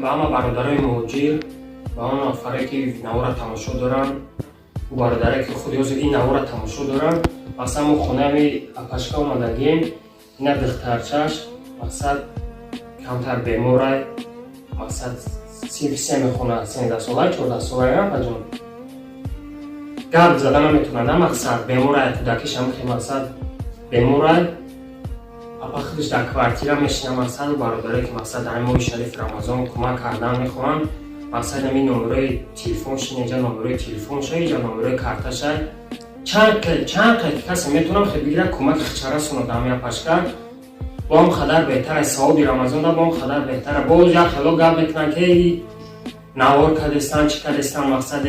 ба ҳама бародарои муҳоҷир, ба он нафаре ки навора тамошо доранд, бародаре ки худ ҳозир ин навора тамошо доранд, мақсад мо хонаи Апашка омадагем, ина духтарчаш мақсад камтар беморай, мақсад синфисия мехона 13 сола 14 сола Апаҷон. Гап зада наметавонад, мақсад беморай кӯдакиш ҳамихи мақсад беморай. Апа худаш дар квартира мешина, мақсад бародаре ки мақсад дар моҳи шариф Рамазон кӯмак кардан мехоҳанд, мақсад ҳамин номерои телефоншин, инҷа номерои телефонша, инҷа номерои карташа. Чанд қайд касе метавонад хел бигира кӯмаки хичара сунад ҳамин Апашка. бо ҳам хадар беҳтара савоби Рамазон да бо ҳам хадар беҳтара. Боз як хело гап мекунанд ки навор кадестан чи кадестан, мақсад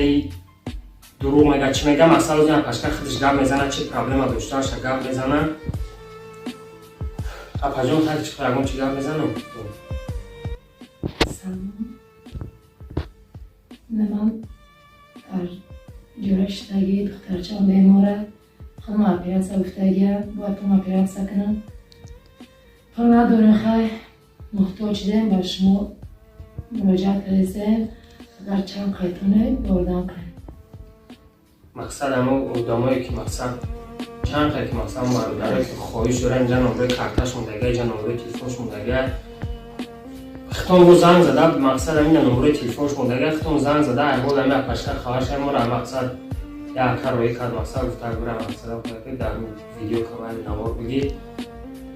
дурӯғ мега чи мега, мақсад ҳозир Апашка худаш гап мезанад, чи проблема доштааша гап мезанад. Апаҷон хай чи ягон чи гап мезанам. Ман дар ҷӯраштаги духтарчам бемора, худам оператсия гуфтагия, бояд пул оператсия кунам. Пул надорем, хай муҳтоҷ дем, ба шумо муроҷиат кардем, агар чанд қайтоне ёрдам кунем. Мақсад ҳамо одамое ки мақсад чанд қайд ки мақсад бародаре ки хоҳиш доранд, инҷа номерои карташ мондагия, инҷа номерои телефонш мондагия. Хитон бо занг зада, мақсад ҳамин номерои телефонш мондагия, хитон занг зада, айҳол ҳамин Апашка хабарша мора, мақсад як карои кард, мақсад гуфта бира мақсад дар видео кавай навор биги.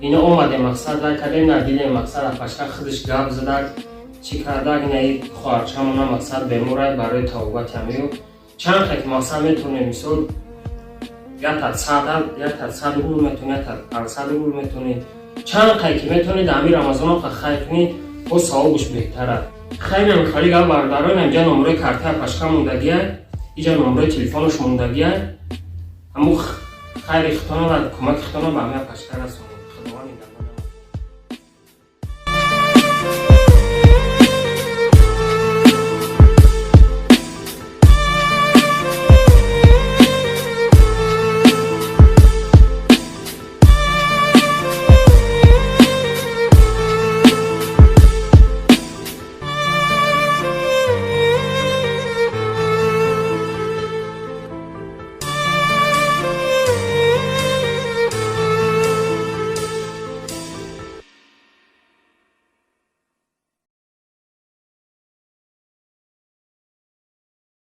Ина омаде мақсад вай кардем, на дидем мақсад Апашка худаш гап зада, чи карда, ина хоҳарчамона мақсад бемора барои табобати ҳамиё. Чанд қайд ки мақсад метавонем мисол ятад 100 рубл метавонед, ятад 500 рубл метавонед. Чанд қайд ки метавонед ҳамин Рамазон хай кунед, бо савобуш беҳтара. Хайли намехоҳӣ гап бародарон, инҷа номерои картаи Апашка мондагия, инҷа номерои телефонаш мондагия. Ҳамо хайри хитона ва кӯмаки хитона ба ҳамин Апашка расонед.